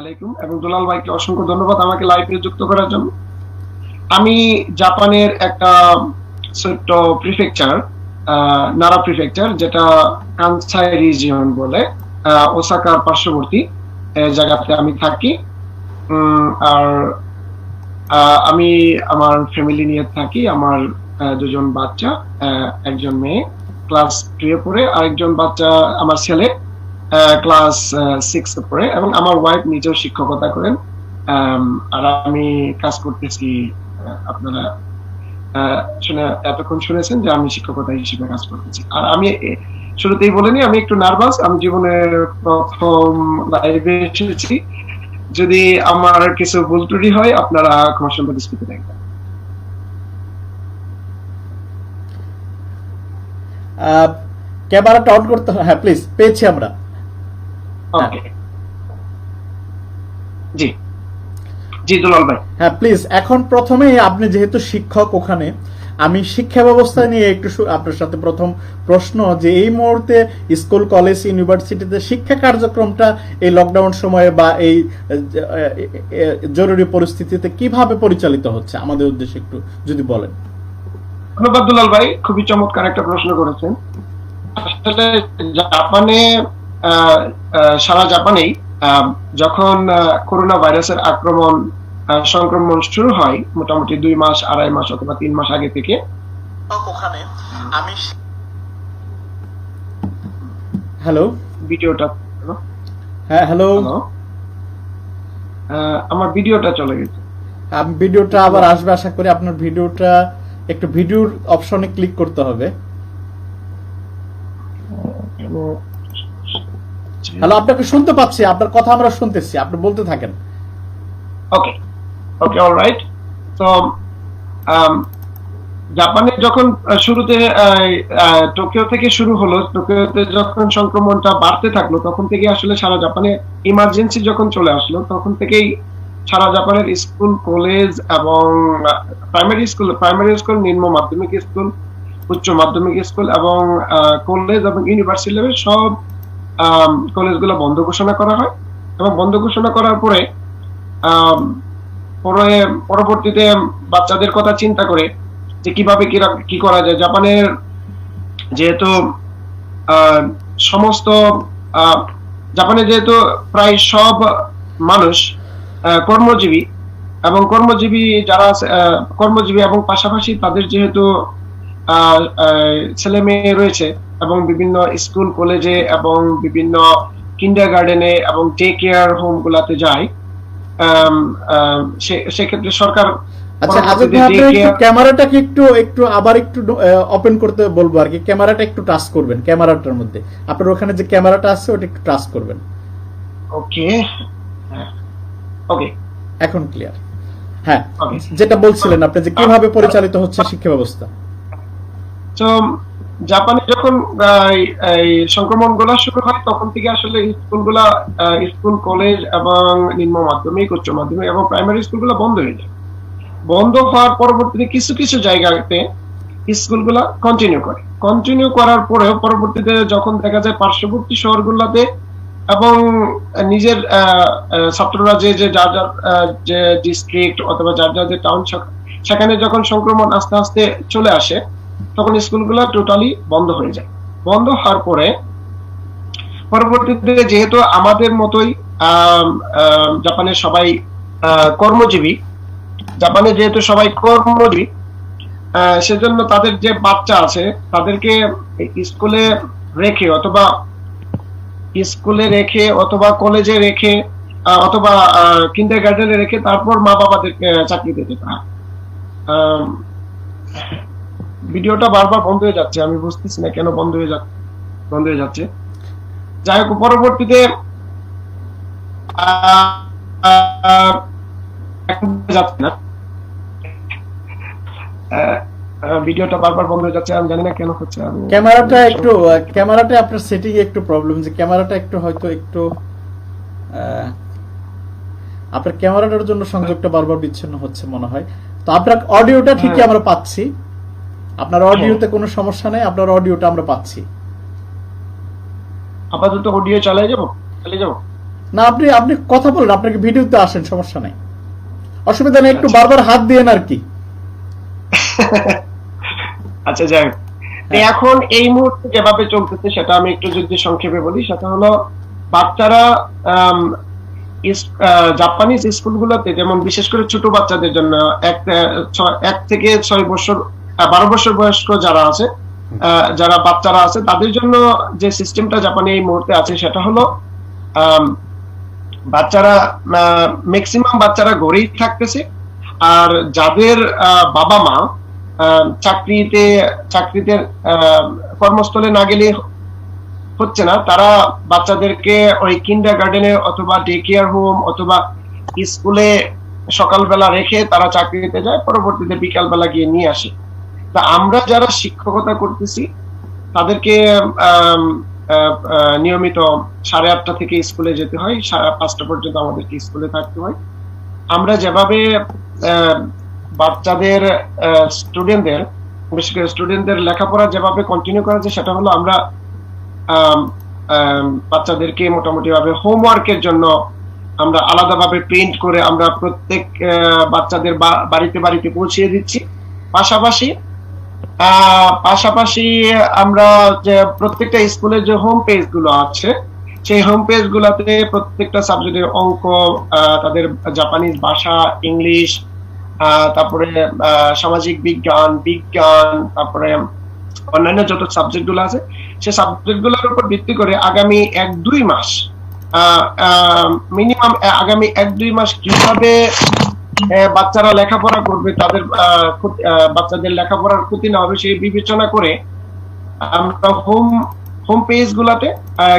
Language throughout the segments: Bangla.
আলাইকুম এবং দুলাল ভাইকে অসংখ্য ধন্যবাদ আমাকে লাইভে যুক্ত করার জন্য। আমি জাপানের একটা ছোট্ট প্রিফেকচার, নারা প্রিফেকচার, যেটা কানসাই রিজিয়ন বলে, ওসাকার পার্শ্ববর্তী জায়গাতে আমি থাকি। আর আমি আমার ফ্যামিলি নিয়ে থাকি। আমার দুজন বাচ্চা, একজন মেয়ে ক্লাস 2 এ পড়ে, আরেকজন বাচ্চা আমার ছেলে ক্লাস 6 এ পড়ে, এবং আমার ওয়াইফ নিজেও শিক্ষকতা করেন। আর আমি কাজ করতেছি, আপনারা শুনে এতক্ষণ শুনেছেন যে আমি শিক্ষকতা হিসেবে কাজ করতেছি। আর আমি শুরুতেই বলিনি, আমি একটু নার্ভাস। আমি জীবনের প্রথম লাইভে এসেছি। যদি আমার কিছু ভুল ত্রুটি হয় আপনারা ক্ষমা সুন্দর দৃষ্টিতে দেখবেন। ক্যামেরাটা অন করতে, হ্যাঁ প্লিজ, পেয়েছি আমরা। ওকে, জি জি দুলাল ভাই। হ্যাঁ প্লিজ, এখন প্রথমেই আপনি যেহেতু শিক্ষক ওখানে, আমি শিক্ষা ব্যবস্থা নিয়ে একটু আপনার সাথে প্রথম প্রশ্ন, যে এই মুহূর্তে স্কুল, কলেজ, ইউনিভার্সিটিতে শিক্ষা কার্যক্রমটা এই লকডাউন সময়ে বা এই জরুরি পরিস্থিতিতে কিভাবে পরিচালিত হচ্ছে আমাদের উদ্দেশ্যে একটু যদি বলেন। ধন্যবাদ দুলাল ভাই, খুবই চমৎকার একটা প্রশ্ন করেছেন। আসলে জাপানে, সারা জাপানেই যখন করোনা ভাইরাসের সংক্রমণ শুরু হয়, মোটামুটি 2 মাস, 2.5 মাস অথবা 3 মাস আগে থেকে, ওখানে আমি হ্যালো ভিডিওটা, হ্যাঁ হ্যালো, আমার ভিডিওটা চলে গেছে। ভিডিওটা আবার আসবে আশা করি। আপনার ভিডিওটা একটু ভিডিওর অপশনে ক্লিক করতে হবে। হ্যালো, আপনাকে শুনতে পাচ্ছি, আপনার কথা আমরা শুনতেছি, আপনি বলতে থাকেন। ওকে ওকে, অলরাইট। তো জাপানে যখন শুরুতে টোকিও থেকে শুরু হলো, টোকিওতে যখন সংক্রমণটা বাড়তে থাকলো, তখন থেকে আসলে সারা জাপানে ইমার্জেন্সি যখন চলে আসলো, তখন থেকেই সারা জাপানের স্কুল, কলেজ এবং প্রাইমারি স্কুল, নিম্ন মাধ্যমিক স্কুল, উচ্চ মাধ্যমিক স্কুল এবং কলেজ এবং ইউনিভার্সিটি লেভেল সব কলেজগুলো বন্ধ ঘোষণা করা হয়। এবং বন্ধ ঘোষণা করার পরে পরবর্তীতে বাচ্চাদের কথা চিন্তা করে যে কিভাবে কি করা যায়, জাপানের যেহেতু প্রায় সব মানুষ কর্মজীবী, এবং কর্মজীবী এবং পাশাপাশি তাদের যেহেতু ছেলে মেয়ে রয়েছে, এবং বিভিন্ন স্কুল, কলেজে এবং বিভিন্ন কিন্ডারগার্টেনে এবং ডে কেয়ার হোম গুলাতে যায়, সেক্ষেত্রে সরকার, আচ্ছা আজব ভাই, আপনি একটু ক্যামেরাটাকে একটু আবার একটু ওপেন করতে বলবো আর কি। ক্যামেরাটা একটু টাচ করবেন, ক্যামেরাটার মধ্যে আপনার ওখানে যে ক্যামেরাটা আছে ওটা একটু টাচ করবেন। ওকে ওকে, এখন ক্লিয়ার। হ্যাঁ, যেটা বলছিলেন আপনি, যে কিভাবে পরিচালিত হচ্ছে শিক্ষা ব্যবস্থা। তো জাপানে যখন এই সংক্রমণ গুলা শুরু হয়, তখন থেকে আসলে স্কুল, কলেজ এবং নিম্ন মাধ্যমিক, উচ্চ মাধ্যমিক এবং প্রাইমারি স্কুলগুলো বন্ধ হয়ে যায়। বন্ধ হওয়ার পরবর্তীতে কিছু কিছু জায়গাতে স্কুলগুলা কন্টিনিউ করার পরেও পরবর্তীতে যখন দেখা যায় পার্শ্ববর্তী শহরগুলোতে এবং নিজের ছাত্ররা যে যার যার যে ডিস্ট্রিক্ট অথবা যার যার যে টাউন, সেখানে যখন সংক্রমণ আস্তে আস্তে চলে আসে, তখন স্কুলগুলো টোটালি বন্ধ হয়ে যায়। বন্ধ হওয়ার পরে পরবর্তীতে যেহেতু আমাদের মতোই জাপানের সবাই কর্মজীবী, সেজন্য তাদের যে বাচ্চা আছে তাদেরকে স্কুলে রেখে অথবা কলেজে রেখে অথবা কিন্ডারগার্টেনে রেখে তারপর মা বাবাদেরকে চাকরিতে যেতে হয়। ভিডিওটা বারবার বন্ধ হয়ে যাচ্ছে, আমি বুঝতেছি না কেন বন্ধ হয়ে যাচ্ছে। যাই হোক, পরবর্তীতে যাচ্ছে না, ভিডিওটা বারবার বন্ধ হয়ে যাচ্ছে, আমি জানি না কেন হচ্ছে। ক্যামেরাটা আপনার সেটিং এ একটু প্রবলেম, যে ক্যামেরাটা একটু হয়তো একটু আপনার ক্যামেরাটার জন্য সংযোগটা বারবার বিচ্ছিন্ন হচ্ছে মনে হয়। তো আপনার অডিওটা ঠিকই আমরা পাচ্ছি, আপনার অডিওতে কোনো সমস্যা নেই, আপনার অডিওটা আমরা পাচ্ছি। আপাতত অডিও চালিয়ে যাব। না, আপনি আপনি কথা বলেন, আপনাকে ভিডিওতে আসেন, সমস্যা নাই, অসুবিধা নেই, একটু বারবার হাত দিয়েন আর কি। আচ্ছা যাই হোক। এখন এই মুহূর্তে যেভাবে চলতেছে সেটা আমি একটু যদি সংক্ষেপে বলি, সেটা হলো বাচ্চারা জাপানিজ স্কুলগুলোতে, যেমন বিশেষ করে ছোট বাচ্চাদের জন্য 1 থেকে 6 বছর 12 বছর বয়স্ক যারা আছে, যারা বাচ্চারা আছে, তাদের জন্য যে সিস্টেমটা জাপানে এই মুহূর্তে আছে সেটা হলো বাচ্চারা ম্যাক্সিমাম বাচ্চারা ঘরেই থাকতেছে। আর যাদের বাবা মা চাকরিতে কর্মস্থলে না গেলে হচ্ছে না, তারা বাচ্চাদেরকে ওই কিন্ডারগার্টেনে অথবা ডে কেয়ার হোম অথবা স্কুলে সকালবেলা রেখে তারা চাকরিতে যায়, পরবর্তীতে বিকালবেলা গিয়ে নিয়ে আসে। তা আমরা যারা শিক্ষকতা করতেছি তাদেরকে নিয়মিত 8:30 থেকে স্কুলে যেতে হয়, 5টা পর্যন্ত আমাদেরকে স্কুলে থাকতে হয়। আমরা যেভাবে বাচ্চাদের স্টুডেন্টদের, বিশেষ করে স্টুডেন্টদের লেখাপড়া যেভাবে কন্টিনিউ করা যায়, সেটা হলো আমরা বাচ্চাদেরকে মোটামুটি ভাবে হোমওয়ার্কের জন্য আমরা আলাদাভাবে প্রিন্ট করে আমরা প্রত্যেক বাচ্চাদের বাড়িতে বাড়িতে পৌঁছিয়ে দিচ্ছি। পাশাপাশি আমরা যে প্রত্যেকটা স্কুলের যে হোম পেজ গুলো আছে, সেই হোম পেজ গুলাতে প্রত্যেকটা সাবজেক্টের অঙ্ক, তাদের জাপানিজ ভাষা, ইংলিশ, তারপরে সামাজিক বিজ্ঞান, তারপরে অন্যান্য যত সাবজেক্ট গুলো আছে, সেই সাবজেক্ট গুলোর উপর ভিত্তি করে আগামী 1-2 মাস মিনিমাম আগামী 1-2 মাস কিভাবে বাচ্চারা লেখাপড়া করবে, তাদের বাচ্চাদের লেখাপড়ার ক্ষতি না হবে সেই বিবেচনা করে আমরা হোম পেজ গুলাতে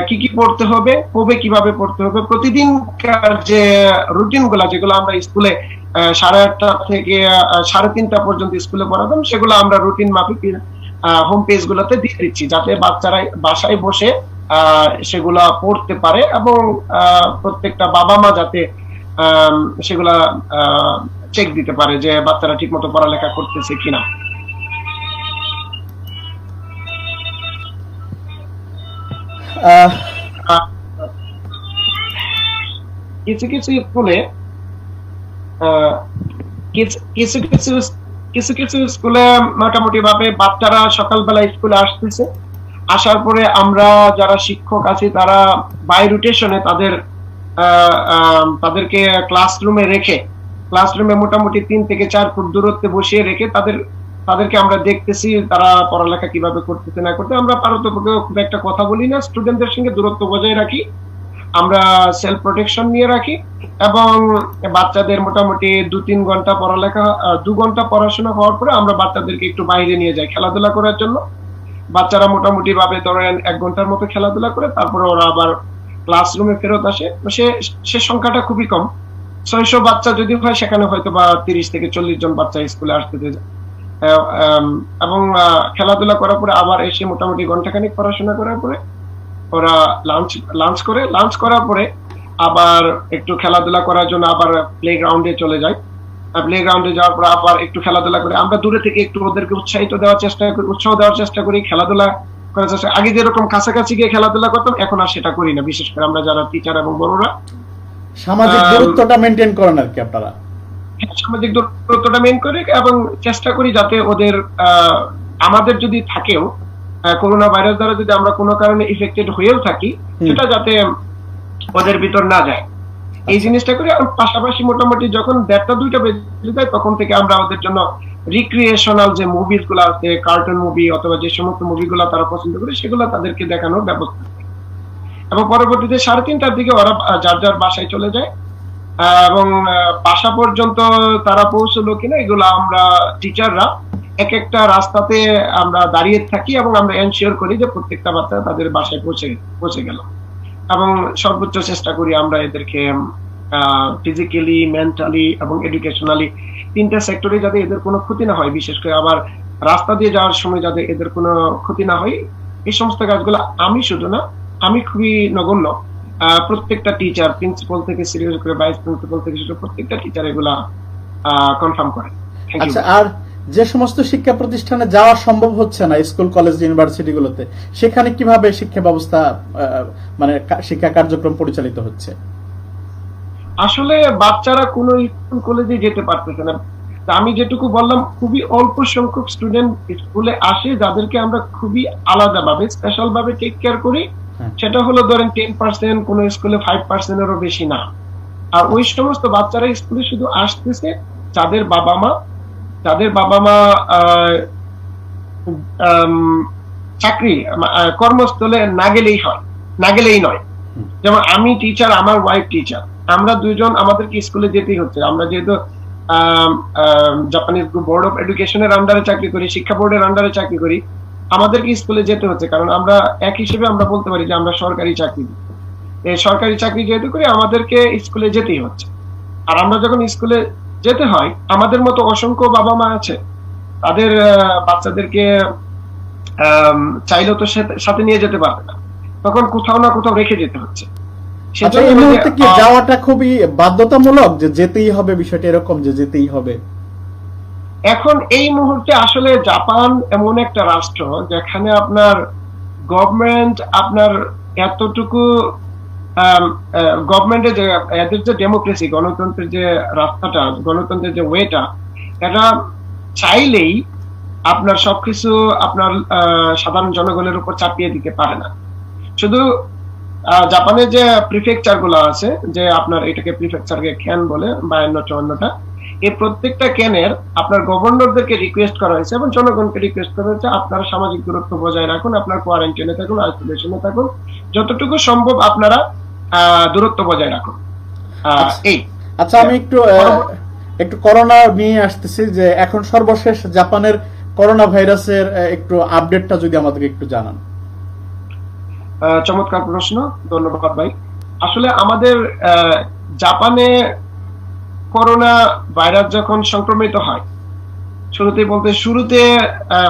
কি কি পড়তে হবে, কবে কিভাবে পড়তে হবে, প্রতিদিনকার যে রুটিন গুলা যেগুলো আমরা স্কুলে 8:30 থেকে 3:30 পর্যন্ত স্কুলে পড়াতাম, সেগুলো আমরা রুটিন মাফিক হোম পেজ গুলাতে দিয়ে দিচ্ছি, যাতে বাচ্চারা বাসায় বসে সেগুলা পড়তে পারে এবং প্রত্যেকটা বাবা মা যাতে সেগুলা চেক দিতে পারে যে বাচ্চারা ঠিক মতো পড়ালেখা করতেছে কিনা। কিছু কিছু স্কুলে স্কুলে মোটামুটি ভাবে বাচ্চারা সকালবেলা স্কুলে আসতেছে, আসার পরে আমরা যারা শিক্ষক আছি তারা বাই রোটেশনে তাদেরকে ক্লাসরুমে মোটামুটি 3 থেকে 4 ফুট দূরত্বে বসিয়ে রেখে তাদেরকে আমরা দেখতেছি তারা পড়ালেখা কিভাবে করতেছে না করতে। আমরা পারতপক্ষে খুব একটা কথা বলি না, স্টুডেন্টদের সঙ্গে দূরত্ব বজায় রাখি, আমরা সেলফ প্রোটেকশন নিয়ে রাখি এবং বাচ্চাদের মোটামুটি 2-3 ঘন্টা পড়ালেখা, 2 ঘন্টা পড়াশোনা হওয়ার পরে আমরা বাচ্চাদেরকে একটু বাইরে নিয়ে যাই খেলাধুলা করার জন্য। বাচ্চারা মোটামুটি ভাবে ধরেন 1 ঘন্টার মতো খেলাধুলা করে তারপরে ওরা আবার ক্লাসরুমে ফেরত আসে। সে সংখ্যাটা খুবই কম, 600 বাচ্চা যদি হয় সেখানে হয়তো বা 30 থেকে 40 জন বাচ্চা স্কুলে আসতে যায় এবং খেলাধুলা করার পরে আবার এসে মোটামুটি ঘন্টাখানিক পড়াশোনা করার পরে ওরা লাঞ্চ করার পরে আবার একটু খেলাধুলা করার জন্য আবার প্লে গ্রাউন্ডে চলে যায়। প্লে গ্রাউন্ডে যাওয়ার পর আবার একটু খেলাধুলা করে আমরা দূরে থেকে একটু ওদেরকে উৎসাহ দেওয়ার চেষ্টা করি খেলাধুলা করার চেষ্টা। আগে যেরকম কাছাকাছি গিয়ে খেলাধুলা করতাম, এখন আর সেটা করি না, বিশেষ করে আমরা যারা টিচার এবং বড়রা। সামাজিক দূরত্বটা মেনটেন করেন আর কি আপনারা? সামাজিক দূরত্বটা মেইন করি এবং চেষ্টা করি যাতে ওদের আমাদের যদি থাকেও করোনা ভাইরাস দ্বারা যদি আমরা কোনো কারণে ইফেক্টেড হয়েও থাকি, সেটা যাতে ওদের ভিতর না যায়, এই জিনিসটা করি। আর পাশাপাশি মোটামুটি যখন 1:30-2টা বেজে যায় তখন থেকে আমরা ওদের জন্য রিক্রিয়েশনাল যে মুভিজ গুলো আছে, কার্টুন মুভি অথবা যে সমস্ত মুভিগুলো তারা পছন্দ করে সেগুলো তাদেরকে দেখানোর ব্যবস্থা করি এবং পরবর্তীতে 3:30টার দিকে ওরা যার যার বাসায় চলে যায় এবং বাসা পর্যন্ত তারা পৌঁছলো কিনা এগুলো আমরা টিচাররা এক একটা রাস্তাতে আমরা দাঁড়িয়ে থাকি এবং আমরা এনশিওর করি যে প্রত্যেকটা বাচ্চা তাদের বাসায় পৌঁছে গেল এবং সর্বোচ্চ চেষ্টা করি আমরা এদেরকে ফিজিক্যালি, মেন্টালি এবং এডুকেশনালি 3টা সেক্টরে যাতে এদের কোনো ক্ষতি না হয়, বিশেষ করে আবার রাস্তা দিয়ে যাওয়ার সময় যাতে এদের কোনো ক্ষতি না হয়, এই সমস্ত কাজগুলো আমি শুধু না, আমি খুবই নগণ্য, প্রত্যেকটা টিচার, প্রিন্সিপাল থেকে সিরিয়াস করে ভাইস প্রিন্সিপাল থেকে শুরু প্রত্যেকটা টিচার এগুলা কনফার্ম করে। আচ্ছা, আর যে সমস্ত শিক্ষা প্রতিষ্ঠানে যাওয়া সম্ভব হচ্ছে না স্কুল, কলেজ, ইউনিভার্সিটি গুলোতে, সেখানে কিভাবে শিক্ষা ব্যবস্থা মানে শিক্ষা কার্যক্রম পরিচালিত হচ্ছে? আসলে বাচ্চারা কোনো স্কুল কলেজে যেতে পারতেছে না। তা আমি যেটুকু বললাম, খুবই অল্প সংখ্যক স্টুডেন্ট স্কুলে আসে যাদেরকে আমরা খুবই আলাদাভাবে স্পেশাল ভাবে টেক কেয়ার করি। হ্যাঁ। সেটা হলো ধরেন 10%, কোন স্কুলে 5%-এরও বেশি না। আর ওই সমস্ত বাচ্চারা স্কুলে শুধু আসতেছে যাদের বাবা মা আহ, আম, চাকরি কর্মস্থলে না গেলেই নয়। যেমন আমি টিচার, আমার ওয়াইফ টিচার, আমরা দুজন আমাদেরকে স্কুলে যেতেই হচ্ছে। আমরা যেহেতু জাপানিজ বোর্ড অফ এডুকেশনের আন্ডারে চাকরি করি, শিক্ষা বোর্ডের আন্ডারে চাকরি করি, আমাদেরকে স্কুলে যেতে হচ্ছে, কারণ আমরা এক হিসেবে আমরা বলতে পারি যে আমরা সরকারি চাকরি করি। এই সরকারি চাকরি যেহেতু করি, আমাদেরকে স্কুলে যেতেই হচ্ছে। আর আমরা যখন স্কুলে যেতে হয়, আমাদের মতো অসংখ্য বাবা মা আছে, তাদের বাচ্চাদেরকে চাইলেও তো সাথে নিয়ে যেতে পারবে না, তখন কোথাও না কোথাও রেখে যেতে হচ্ছে। আচ্ছা, এই মুহূর্তে কি যাওয়াটা খুবই বাধ্যতামূলক, যে যেতেই হবে, বিষয়টা এরকম যে যেতেই হবে? এখন এই মুহূর্তে আসলে জাপান এমন একটা রাষ্ট্র যেখানে আপনার গভর্নমেন্ট আপনার এতটুকু গভর্নমেন্টের যে এদের যে ডেমোক্রেসি, গণতন্ত্রের যে রাস্তাটা, গণতন্ত্রের যে ওয়েটা, এটা চাইলেই আপনার সবকিছু আপনার সাধারণ জনগণের উপর চাপিয়ে দিতে পারে না। শুধু জাপানের যে প্রিফেকচার গুলো আছে, যে আপনার এটাকে প্রিফেকচারকে ক্যান বলে 52-54টা, এই প্রত্যেকটা ক্যানের আপনার গভর্নরদেরকে রিকোয়েস্ট করা হয়েছে এবং জনগণকে রিকোয়েস্ট করা হয়েছে, আপনারা সামাজিক দূরত্ব বজায় রাখুন, আপনার কোয়ারেন্টাইনে থাকুন, আইসোলেশনে থাকুন, যতটুকু সম্ভব আপনারা দূরত্ব বজায় রাখুন। এই আচ্ছা, আমি একটু করোনা নিয়ে আসতেছি, যে এখন সর্বশেষ জাপানের করোনা ভাইরাসের একটু আপডেটটা যদি আমাদেরকে একটু জানান। চমৎকার প্রশ্ন, ধন্যবাদ ভাই। আসলে আমাদের জাপানে করোনা ভাইরাস যখন সংক্রমিত হয়, শুরুতে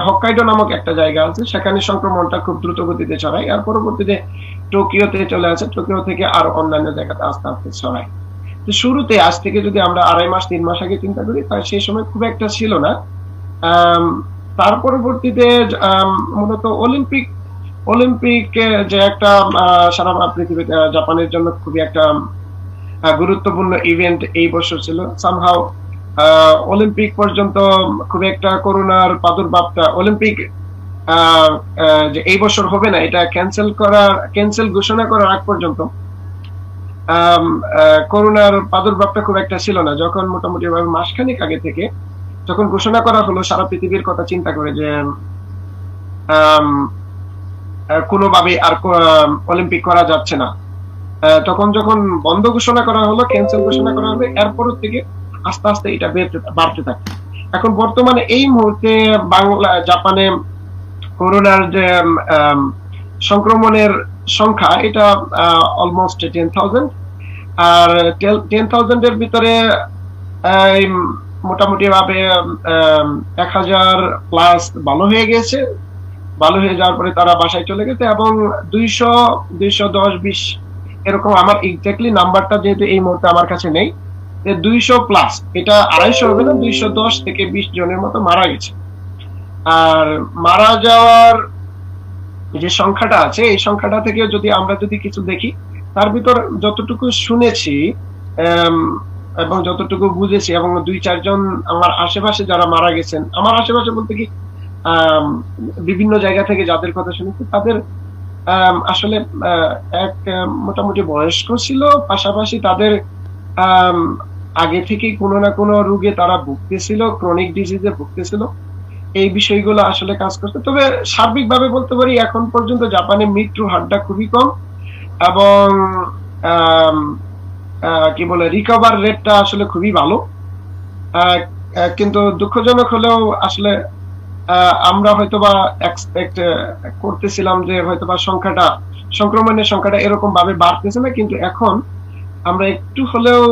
হক্কাইডো নামক একটা জায়গা আছে, সেখানে সংক্রমণটা খুব দ্রুত গতিতে ছড়ায়, আর পরবর্তীতে টোকিওতে চলে আসে, টোকিও থেকে আরো অন্যান্য জায়গাতে আস্তে আস্তে ছড়ায়। তো শুরুতে, আজ থেকে যদি আমরা 2.5 মাস 3 মাস আগে চিন্তা করি, তাই সেই সময় খুব একটা ছিল না। তার পরবর্তীতে মূলত অলিম্পিক যে একটা সারা পৃথিবীতে জাপানের জন্য খুবই একটা গুরুত্বপূর্ণ ইভেন্ট এই বছর ছিল। সামহাও অলিম্পিক পর্যন্ত খুব একটা করোনার প্রাদুর্ভাবটা, অলিম্পিক যে এই বছর হবে না এটা ক্যান্সেল ঘোষণা করার আগ পর্যন্ত করোনার প্রাদুর্ভাবটা খুব একটা ছিল না। যখন মোটামুটি ভাবে মাসখানেক আগে থেকে যখন ঘোষণা করা হলো সারা পৃথিবীর কথা চিন্তা করে যে কোনোভাবে আর অলিম্পিক করা যাচ্ছে না, তখন যখন বন্ধ ঘোষণা করা হলো, ক্যান্সেল ঘোষণা করা হবে, এরপর থেকে আস্তে আস্তে এটা বাড়তে থাকে। এখন বর্তমানে এই মুহূর্তে জাপানে করোনার যে সংক্রমণের সংখ্যা, এটা অলমোস্ট 10,000। আর 10,000 এর ভিতরে মোটামুটি ভাবে 1,000 প্লাস ভালো হয়ে গেছে। ভালো হয়ে যাওয়ার পরে তারা বাসায় চলে গেছে, এবং 200, 210, 20 এরকম, আমার এক্স্যাক্টলি নাম্বারটা যেহেতু এই মুহূর্তে আমার কাছে নেই, 200 প্লাস, এটা 250 হবে না, 210 থেকে 20 জনের মতো মারা গেছে। আর মারা যাওয়ার যে সংখ্যাটা আছে, এই সংখ্যাটা থেকে আমরা যদি কিছু দেখি, তার ভিতর যতটুকু শুনেছি এবং যতটুকু বুঝেছি, এবং 2-4 জন আমার আশেপাশে যারা মারা গেছেন, আমার আশেপাশে বলতে কি বিভিন্ন জায়গা থেকে যাদের কথা শুনেছি, তাদের আসলে এক মোটামুটি বয়স্ক ছিল, পাশাপাশি তাদের আগে থেকেই কোনো না কোনো রোগে তারা ভুগতেছিল, ক্রনিক ডিজিজে ভুগতেছিল। এই বিষয়গুলো আসলে কাজ করছে। তবে সার্বিকভাবে বলতে পারি এখন পর্যন্ত জাপানে মৃত্যুর হারটা খুবই কম, এবং কি বলে রিকভার রেটটা আসলে খুবই ভালো। কিন্তু দুঃখজনক হলেও আসলে আমরা হয়তোবা এক্সপেক্ট করতেছিলাম যে হয়তোবা সংক্রমণের সংখ্যাটা এরকম ভাবে বাড়তেছে না, কিন্তু এখন আমরা একটু হলেও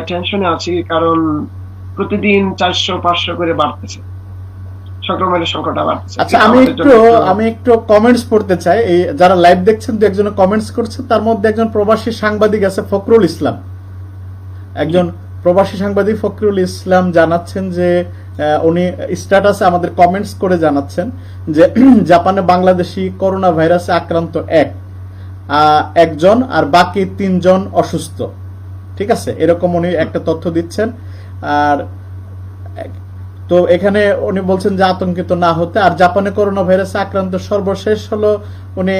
টেনশনে আছি, কারণ প্রতিদিন 400-500 করে বাড়তেছে সংক্রমণের সংখ্যাটা বাড়তেছে। আচ্ছা, আমি একটু কমেন্টস পড়তে চাই। এই যারা লাইভ দেখছেন, দু একজন কমেন্টস করছে, তার মধ্যে একজন প্রবাসী সাংবাদিক আছে, ফখরুল ইসলাম। একজন প্রবাসী সাংবাদিক ফখরুল ইসলাম জানাচ্ছেন যে উনি স্ট্যাটাসে আমাদের কমেন্টস করে জানাচ্ছেন যে জাপানে বাংলাদেশি করোনা ভাইরাসে আক্রান্ত একজন, আর বাকি 3 জন অসুস্থ। ঠিক আছে, এরকম উনি একটা তথ্য দিচ্ছেন। আর তো এখানে উনি বলছেন যে আতঙ্কিত না হতে। আর জাপানে করোনা ভাইরাসে আক্রান্ত সর্বশেষ হলো উনি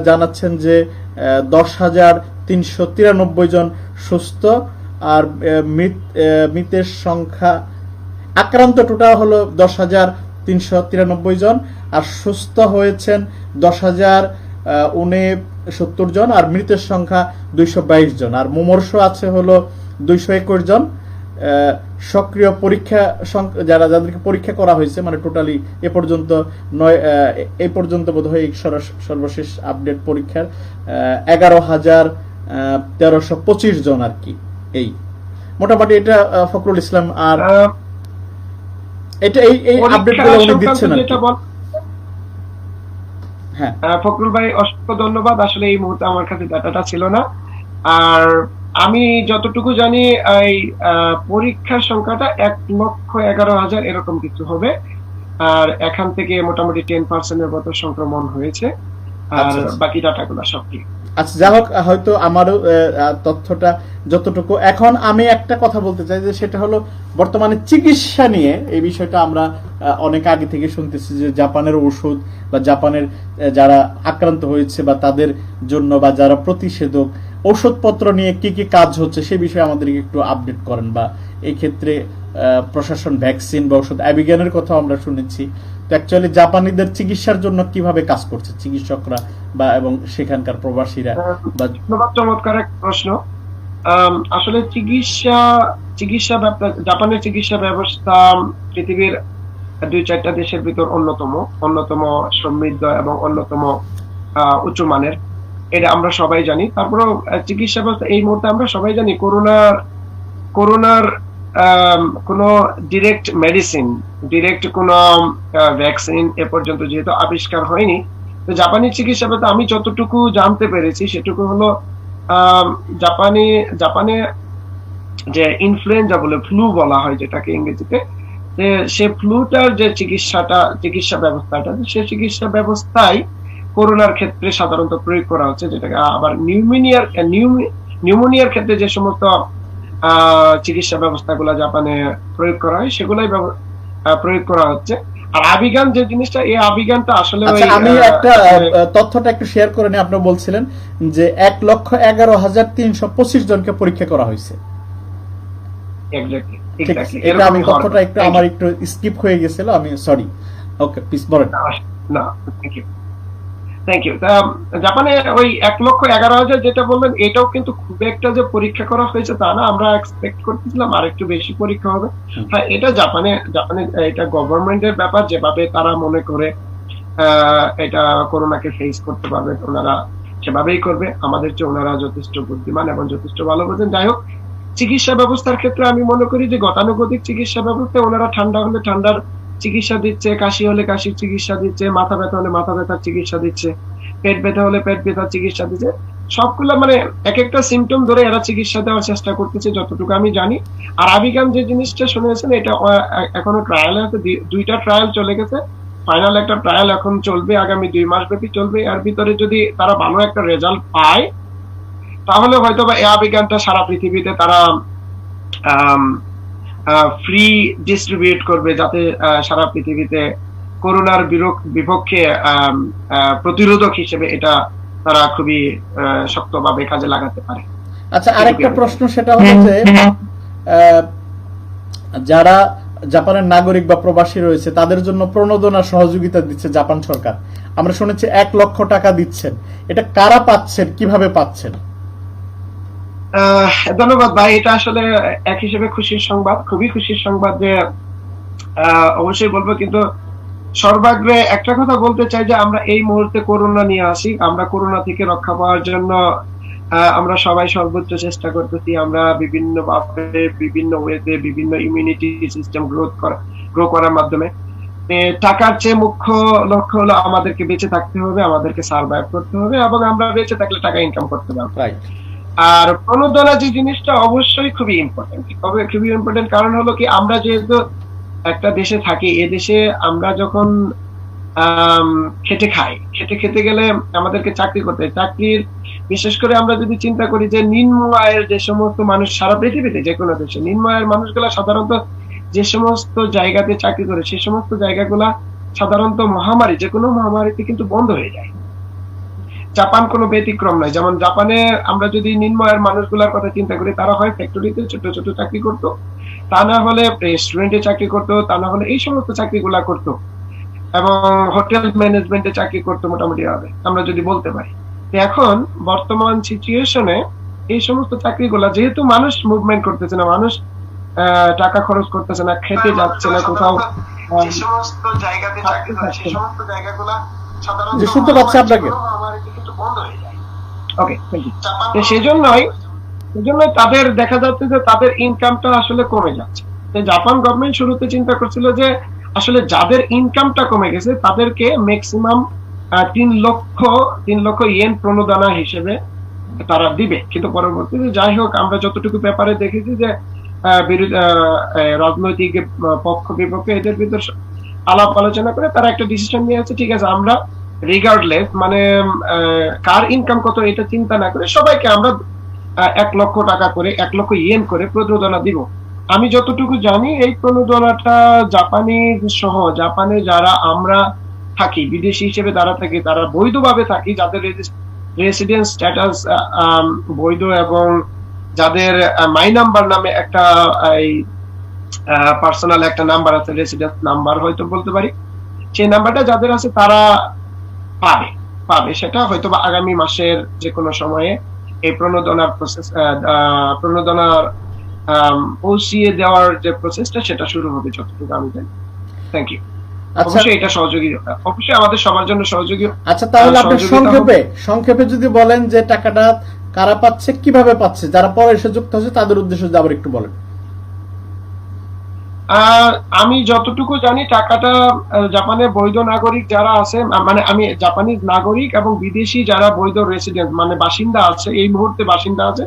জানাচ্ছেন যে 10,393 জন সুস্থ, আর মৃতের সংখ্যা, আক্রান্ত টোটাল হলো 10,393 জন, আর সুস্থ হয়েছেন 10,069 জন, আর মৃতের সংখ্যা 222 জন, আর মুমূর্ষ আছে হলো 221 জন। সক্রিয় পরীক্ষা যাদেরকে পরীক্ষা করা হয়েছে, মানে টোটালি এ পর্যন্ত বোধহয় সর্বশেষ আপডেট পরীক্ষার 11,1325 জন আর কি। এই মোটামুটি এটা ফখরুল ইসলাম। আর এটা এই আপডেটগুলো উনি দিচ্ছেন আর কি। হ্যাঁ, ফখরুল ভাই অসংখ্য ধন্যবাদ। আসলে এই মুহূর্তে আমার কাছে ডাটাটা ছিল না। আর আমি যতটুকু জানি এই পরীক্ষার সংখ্যাটা 1,11,000 এরকম কিছু হবে। আর এখান থেকে মোটামুটি 10% মতো সংক্রমণ হয়েছে। আর বাকি ডাটাগুলো সব ঠিক। আচ্ছা, যাই হোক, হয়তো আমারও তথ্যটা যতটুকু। এখন আমি একটা কথা বলতে চাই, যে সেটা হলো বর্তমানে চিকিৎসা নিয়ে এই বিষয়টা আমরা অনেক আগে থেকে শুনতেছি যে জাপানের ওষুধ বা জাপানের যারা আক্রান্ত হয়েছে বা তাদের জন্য বা যারা প্রতিষেধক ওষুধপত্র নিয়ে কি কি কাজ হচ্ছে সে বিষয়ে আমাদেরকে একটু আপডেট করেন। বা এই ক্ষেত্রে প্রশাসন ভ্যাকসিন বা ওষুধ আবিজ্ঞানের কথা আমরা শুনেছি, তো অ্যাকচুয়ালি জাপানিদের চিকিৎসার জন্য কিভাবে কাজ করছে চিকিৎসকরা বা এবং সেখানকার প্রবাসীরা? চমৎকার এক প্রশ্ন। আসলে জাপানের চিকিৎসা ব্যবস্থা পৃথিবীর 2-4টা দেশের ভিতর অন্যতম সমৃদ্ধ এবং অন্যতম উচ্চমানের, এটা আমরা সবাই জানি। তারপরে চিকিৎসা ব্যবস্থা এই মুহূর্তে আমরা সবাই জানি করোনার কোনো ডিরেক্ট মেডিসিন, ডিরেক্ট কোনো ভ্যাকসিন এ পর্যন্ত যেহেতু আবিষ্কার হয়নি, তো জাপানি চিকিৎসা ব্যবস্থা আমি যতটুকু জানতে পেরেছি সেটুকু হলো জাপানে যে ইনফ্লুয়েঞ্জা বলে ফ্লু বলা হয় যেটাকে ইংরেজিতে, সে ফ্লুটার যে চিকিৎসা ব্যবস্থাটা, সে চিকিৎসা ব্যবস্থায় করোনার ক্ষেত্রে সাধারণত প্রয়োগ করা হচ্ছে, যেটাকে আবার নিউমোনিয়ার ক্ষেত্রে যে সমস্ত চিকিৎসা ব্যবস্থাগুলো জাপানে প্রয়োগ করা হয় সেগুলাই প্রয়োগ করা হচ্ছে। আর আবিগান যে জিনিসটা, এই আবিগানটা আসলে আমি একটা তথ্যটা একটু শেয়ার করে নিই। আপনি বলছিলেন যে 1,11,325 জনকে পরীক্ষা করা হয়েছে। এটা আমি তথ্যটা একটু আমার একটু স্কিপ হয়ে গেছিল, আমি সরি। ওকে, প্লিজ বলেন। না, থ্যাংক ইউ। জাপানে ওই 1,11,000 যেটা বললেন, এটাও কিন্তু খুব একটা যে পরীক্ষা করা হয়েছে তা না, আমরা এক্সপেক্ট করতেছিলাম আর একটু বেশি পরীক্ষা হবে। হ্যাঁ, এটা জাপানে এটা গভর্নমেন্টের ব্যাপার, যেভাবে তারা মনে করে এটা করোনাকে ফেস করতে পারবে ওনারা সেভাবেই করবে। আমাদের চেয়ে ওনারা যথেষ্ট বুদ্ধিমান এবং যথেষ্ট ভালো বোঝেন। যাই হোক, চিকিৎসা ব্যবস্থার ক্ষেত্রে আমি মনে করি যে গতানুগতিক চিকিৎসা ব্যবস্থায় ওনারা ঠান্ডা হলে ঠান্ডার চিকিৎসা দিচ্ছে, কাশি হলে কাশির চিকিৎসা দিচ্ছে, মাথা ব্যথা হলে মাথা ব্যথার চিকিৎসা দিচ্ছে, পেট ব্যথা হলে পেট ব্যথার চিকিৎসা দিচ্ছে। সবগুলো মানে এক একটা সিমটম ধরে এরা চিকিৎসা দেওয়ার চেষ্টা করতেছে যতটুকু আমি জানি। আর আবিগান যে জিনিসটা শুনেছেন, এটা এখনো ট্রায়াল আছে, 2টা ট্রায়াল চলে গেছে। ফাইনাল একটা ট্রায়াল এখন চলবে, আগামী 2 মাস ব্যাপী চলবে। এর ভিতরে যদি তারা ভালো একটা রেজাল্ট পায়, তাহলে হয়তো বা এই আবিগানটা সারা পৃথিবীতে তারা ফ্রি ডিস্ট্রিবিউট করবে, যাতে সারা পৃথিবীতে করোনার বিপক্ষে প্রতিরোধক হিসেবে এটা তারা খুবই শক্তভাবে কাজে লাগাতে পারে। আচ্ছা, আরেকটা প্রশ্ন, সেটা হলো যে যারা জাপানের নাগরিক বা প্রবাসী রয়েছে তাদের জন্য প্রণোদনা সহযোগিতা দিচ্ছে জাপান সরকার, আমরা শুনেছি 1 লক্ষ টাকা দিচ্ছেন। এটা কারা পাচ্ছেন, কিভাবে পাচ্ছেন? ধন্যবাদ ভাই। এটা আসলে এক হিসেবে খুশির সংবাদ, খুবই খুশির সংবাদ যে অবশ্যই বলবো। কিন্তু সর্বাগ্রে একটা কথা বলতে চাই যে আমরা এই মুহূর্তে করোনা নিয়ে আসি, আমরা করোনা থেকে রক্ষা পাওয়ার জন্য আমরা সবাই সর্বোচ্চ চেষ্টা করতেছি। আমরা বিভিন্ন ভাবে, বিভিন্ন ওয়েতে, বিভিন্ন ইমিউনিটি সিস্টেম গ্রো করার মাধ্যমে। টাকার চেয়ে মুখ্য লক্ষ্য হলো আমাদেরকে বেঁচে থাকতে হবে, আমাদেরকে সার্ভাইভ করতে হবে, এবং আমরা বেঁচে থাকলে টাকা ইনকাম করতে পারবো। আর প্রণোদনা যে জিনিসটা অবশ্যই খুবই ইম্পর্টেন্ট, খুবই ইম্পর্টেন্ট। কারণ হলো কি, আমরা যেহেতু একটা দেশে থাকি, এ দেশে আমরা যখন খেটে খাই, খেটে খেতে গেলে আমাদেরকে চাকরি করতে হয়। চাকরির বিশেষ করে আমরা যদি চিন্তা করি যে নিম্ন আয়ের যে সমস্ত মানুষ সারা পৃথিবীতে যে কোনো দেশে নিম্ন আয়ের মানুষগুলা সাধারণত যে সমস্ত জায়গাতে চাকরি করে সেই সমস্ত জায়গাগুলা সাধারণত মহামারী, যে কোনো মহামারীতে কিন্তু বন্ধ হয়ে যায়। জাপান কোনো ব্যতিক্রম নয়। যেমন জাপানে আমরা যদি নিম্ন আয়ের মানুষগুলোর কথা চিন্তা করি, তারা হয় ফ্যাক্টরিতে ছোট ছোট চাকরি করতো, তা না হলে রেস্টুরেন্টে চাকরি করতো, তা না হলে এই সমস্ত চাকরিগুলা করতো, এবং হোটেল ম্যানেজমেন্টে চাকরি করতো মোটামুটি ভাবে আমরা যদি বলতে পারি। তো এখন বর্তমান সিচুয়েশনে এই সমস্ত চাকরিগুলা যেহেতু মানুষ মুভমেন্ট করতেছে না, মানুষ টাকা খরচ করতেছে না, খেতে যাচ্ছে না কোথাও, যে সমস্ত জায়গাতে চাকরি করে সেই সমস্ত জায়গাগুলা সাধারণত যে শুনতে পাচ্ছি আপনাকে। কিন্তু বন্ধ হয়ে যায়। ওকে, থ্যাংক ইউ। তো সেজন্যই তাদের দেখা যাচ্ছে যে তাদের ইনকামটা আসলে কমে যাচ্ছে। জাপান গভর্নমেন্ট শুরুতে চিন্তা করছিল যে আসলে যাদের ইনকামটা কমে গেছে তাদেরকে ম্যাক্সিমাম 3 লক্ষ ইয়েন প্রণোদনা হিসেবে তারা দিবে। কিন্তু পরবর্তীতে যাই হোক, আমরা যতটুকু পেপারে দেখেছি যে রাজনৈতিক পক্ষ বিপক্ষে এদের ভিতর আলাপ আলোচনা করে তারা একটা ডিসিশন নিয়েছে, ঠিক আছে আমরা রিগার্ডলেস মানে কার ইনকাম কত এটা চিন্তা না করে সবাইকে আমরা 1 লক্ষ টাকা করে 1 লক্ষ ইয়েন করে প্রণোদনা দিব। আমি যতটুকু জানি এই প্রণোদনাটা জাপানিজ সহ জাপানে যারা আমরা থাকি, বিদেশি হিসেবে যারা থাকি, তারা বৈধভাবে থাকি, যাদের রেসিডেন্স স্ট্যাটাস বৈধ এবং যাদের মাই নাম্বার নামে একটা পার্সোনাল একটা নাম্বার আছে, রেসিডেন্স নাম্বার হয়তো বলতে পারি, সেই নাম্বারটা যাদের আছে তারা পাবে সেটা হয়তো বা আগামী মাসের যে কোনো সময়ে এই প্রণোদনার প্রসেস, প্রণোদনার পৌঁছিয়ে দেওয়ার যে প্রসেসটা সেটা শুরু হবে যতটুকু আমি জানি। Thank you. অবশ্যই এটা সহযোগী, অবশ্যই আমাদের সবার জন্য সহযোগী। আচ্ছা, তাহলে আপনি সংক্ষেপে যদি বলেন যে টাকাটা কারা পাচ্ছে, কিভাবে পাচ্ছে, যারা পরে এসে যুক্ত হচ্ছে তাদের উদ্দেশ্যে আবার একটু বলেন। আমি যতটুকু জানি টাকাটা জাপানের বৈধ নাগরিক যারা আছে, মানে আমি জাপানিজ নাগরিক এবং বিদেশি যারা বৈধ রেসিডেন্ট মানে বাসিন্দা আছে, এই মুহূর্তে বাসিন্দা আছে,